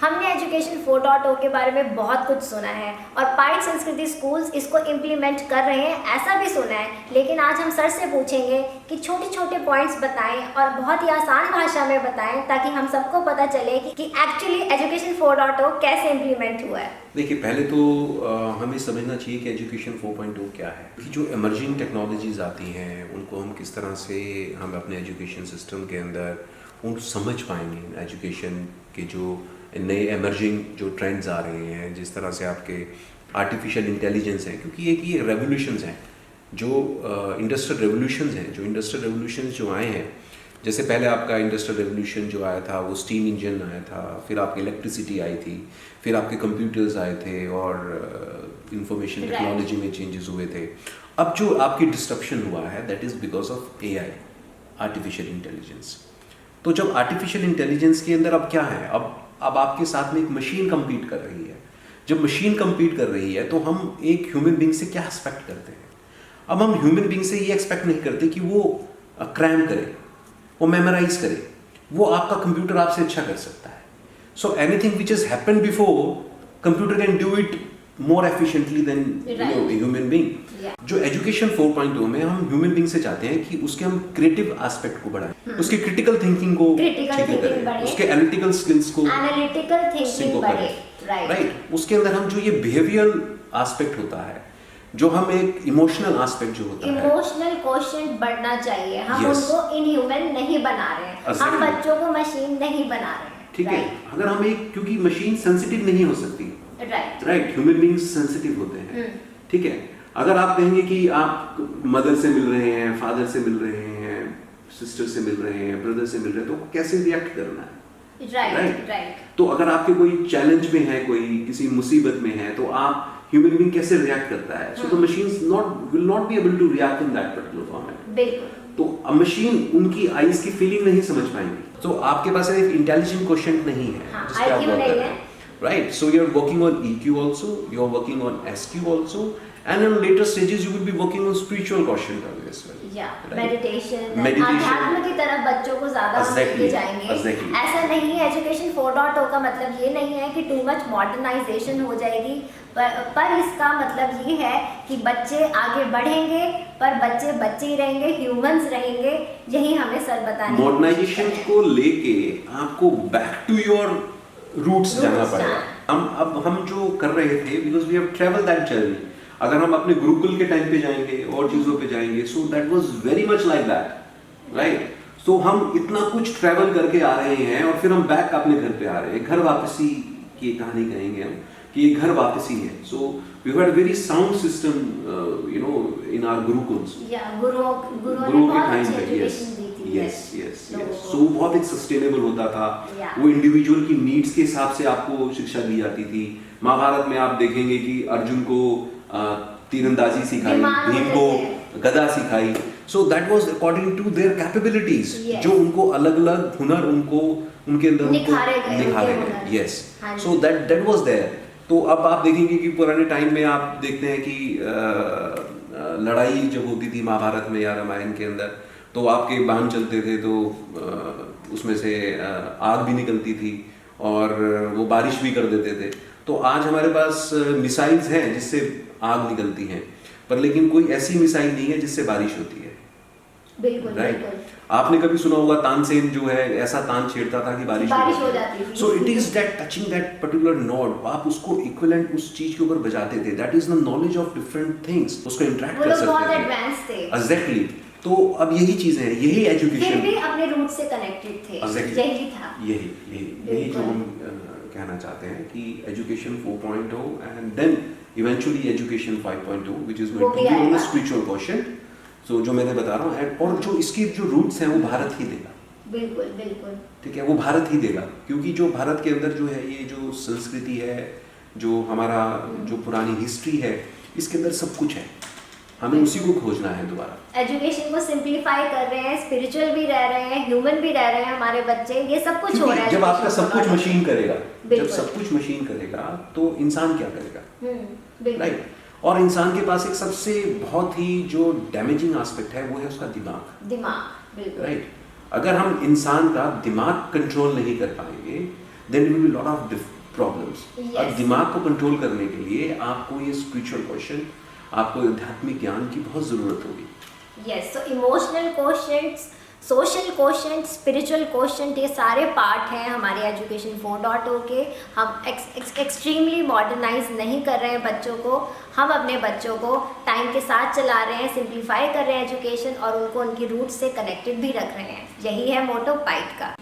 हमने एजुकेशन 4.0 के बारे में बहुत कुछ सुना है और पाइट संस्कृति स्कूल्स इसको इम्प्लीमेंट कर रहे हैं ऐसा भी सुना है, लेकिन आज हम सर से पूछेंगे कि छोटे छोटे पॉइंट्स बताएं और बहुत ही आसान भाषा में बताएं ताकि हम सबको पता चले कि एक्चुअली एजुकेशन 4.0 कैसे इम्प्लीमेंट हुआ है। देखिए, पहले तो हमें समझना चाहिए कि एजुकेशन 4.0 क्या है। कि जो इमर्जिंग टेक्नोलॉजीज आती हैं उनको हम किस तरह से हम अपने एजुकेशन सिस्टम के अंदर उनको समझ पाएंगे। एजुकेशन के जो नए इमर्जिंग जो ट्रेंड्स आ रहे हैं, जिस तरह से आपके आर्टिफिशियल इंटेलिजेंस है, क्योंकि ये रेवोल्यूशंस हैं जो इंडस्ट्रियल रेवोल्यूशंस जो आए हैं। जैसे पहले आपका इंडस्ट्रियल रेवोल्यूशन जो आया था वो स्टीम इंजन आया था, फिर आपकी इलेक्ट्रिसिटी आई थी, फिर आपके कंप्यूटर्स आए थे और इंफॉर्मेशन टेक्नोलॉजी में चेंजेस हुए थे। अब जो आपकी डिस्ट्रप्शन हुआ है that is because of AI, artificial intelligence. तो जब आर्टिफिशियल इंटेलिजेंस के अंदर अब क्या है, अब आपके साथ में एक मशीन compete कर रही है। जब मशीन compete कर रही है तो हम एक ह्यूमन बीइंग से क्या एक्सपेक्ट करते हैं। अब हम ह्यूमन बीइंग से ये एक्सपेक्ट नहीं करते कि वो क्रैम करे, वो मेमोराइज करे, वो आपका कंप्यूटर आपसे अच्छा कर सकता है। So anything which has happened before, computer can do it more efficiently than human being. जो एजुकेशन 4.0 में हम ह्यूमन बीइंग से चाहते हैं कि उसके हम क्रिएटिव एस्पेक्ट को बढ़ाएं, उसकी क्रिटिकल थिंकिंग को करें, उसके एनालिटिकल स्किल्स को बढ़े, राइट। उसके अंदर हम जो ये बिहेवियरल एस्पेक्ट होता है, जो हम एक इमोशनल एस्पेक्ट जो होता है, इमोशनल क्वोशिएंट बढ़ना चाहिए। हम उनको इनह्यूमन नहीं बना रहे हैं, हम बच्चों को मशीन नहीं बना रहे हैं, ठीक है। अगर हम एक, क्योंकि मशीन सेंसिटिव नहीं हो सकती, राइट, ह्यूमन बीइंग्स सेंसिटिव होते हैं, ठीक है। अगर आप कहेंगे कि आप मदर से मिल रहे हैं, फादर से मिल रहे हैं, सिस्टर से मिल रहे हैं, ब्रदर से मिल रहे हैं, तो कैसे रिएक्ट करना है, राइट। तो अगर आपके कोई चैलेंज में है, कोई किसी मुसीबत में है, तो आप ह्यूमन बीइंग कैसे रिएक्ट करता है। So the machines will not be able to react in that particular format. तो अ मशीन उनकी आईज की फीलिंग नहीं समझ पाएंगी। तो आपके पास एक इंटेलिजेंट क्वोशिएंट नहीं है जिस पे आप वर्क कर रहे हैं, right. So you are working on EQ also, you are working on SQ also, and in later stages you will be working on spiritual quotient as well. Meditation, अध्यात्म की तरफ बच्चों को ज्यादा लेके जाएंगे। ऐसा नहीं है, एजुकेशन 4.0 का मतलब ये नहीं है कि टू मच मॉडर्नाइजेशन हो जाएगी, पर इसका मतलब ये है कि बच्चे आगे बढ़ेंगे, पर बच्चे बच्चे ही रहेंगे, ह्यूमंस रहेंगे। यही हमें सर बताने मॉडर्नाइजेशन को लेके आपको बैक टू योर रूट्स जाना पड़ेगा। हम जो कर रहे थे, because we have travel that journey. अगर हम अपने गुरुकुल के टाइम पे जाएंगे और चीजों पे जाएंगे, so that was very much like that, right. So हम इतना कुछ ट्रेवल करके आ रहे हैं और फिर हम बैक अपने घर पे आ रहे हैं। घर वापसी की कहानी कहेंगे हम कि ये घर वापसी है। So we had very sound system in our gurukuls, गुरुओं के टाइम पे। यस। सो बहुत एक सस्टेनेबल होता था। वो इंडिविजुअल की नीड्स के हिसाब से आपको शिक्षा दी जाती थी। महाभारत में आप देखेंगे कि अर्जुन को तीरंदाजी सिखाई, भीम को गदा सिखाई। So that was according to their capabilities, जो उनको अलग अलग हुनर उनके अंदर निखारे गए। Yes, so that was there. तो अब आप देखेंगे कि पुराने टाइम में आप देखते हैं कि लड़ाई जब होती थी महाभारत में या रामायण के अंदर, तो आपके बाण चलते थे, तो उसमें से आग भी निकलती थी और वो बारिश भी कर देते थे। तो आज हमारे पास मिसाइल्स हैं जिससे आग निकलती हैं, पर लेकिन कोई ऐसी मिसाइल नहीं है जिससे बारिश होती है। बिल्कुल, राइट। आपने कभी सुना होगा तानसेन जो है ऐसा तान छेड़ता था कि बारिश हो जाती थी। So it is that touching that particular node, आप उसको इक्विवेलेंट उस चीज के ऊपर बजाते थे। That is the knowledge of different things, उसको इंटरेक्ट कर सकते थे। एग्जैक्टली। तो अब यही चीजें हैं, यही एजुकेशन, फिर भी अपने रूट से कनेक्टेड थे। यही था, यही जो हम कहना चाहते हैं कि education 4.0 and then eventually education 5.0 which is going to be on spiritual quotient. So जो मैंने बता रहा हूँ, और जो इसके जो रूट्स हैं वो भारत ही देगा। बिल्कुल, ठीक है, वो भारत ही देगा। क्योंकि जो भारत के अंदर जो है, ये जो संस्कृति है, जो हमारा जो पुरानी हिस्ट्री है, इसके अंदर सब कुछ है। हमें उसी को खोजना है दोबारा। एजुकेशन को सिंप्लीफाई कर रहे हैं, स्पिरिचुअल भी रह रहे हैं, ह्यूमन भी रह रहे हैं हमारे बच्चे। ये सब कुछ हो रहा है जब आपका सब कुछ मशीन करेगा, जब सब कुछ मशीन करेगा तो इंसान क्या करेगा, राइट। और इंसान के पास एक सबसे बहुत ही जो डैमेजिंग एस्पेक्ट है वो है उसका दिमाग, बिल्कुल, राइट। अगर हम इंसान का दिमाग कंट्रोल नहीं कर पाएंगे then will be lot of problems. Yes. अब दिमाग को कंट्रोल करने के लिए आपको ये स्पिरिचुअल क्वेश्चन, आपको आध्यात्मिक ज्ञान की बहुत ज़रूरत होगी। Yes, so emotional questions, social question, spiritual question, ये सारे पार्ट हैं हमारे एजुकेशन 4.0 के। हम एक्सट्रीमली मॉडर्नाइज नहीं कर रहे हैं बच्चों को, हम अपने बच्चों को टाइम के साथ चला रहे हैं, सिंप्लीफाई कर रहे हैं एजुकेशन, और उनको उनकी रूट से कनेक्टेड भी रख रहे हैं। यही है मोटो पाइट का।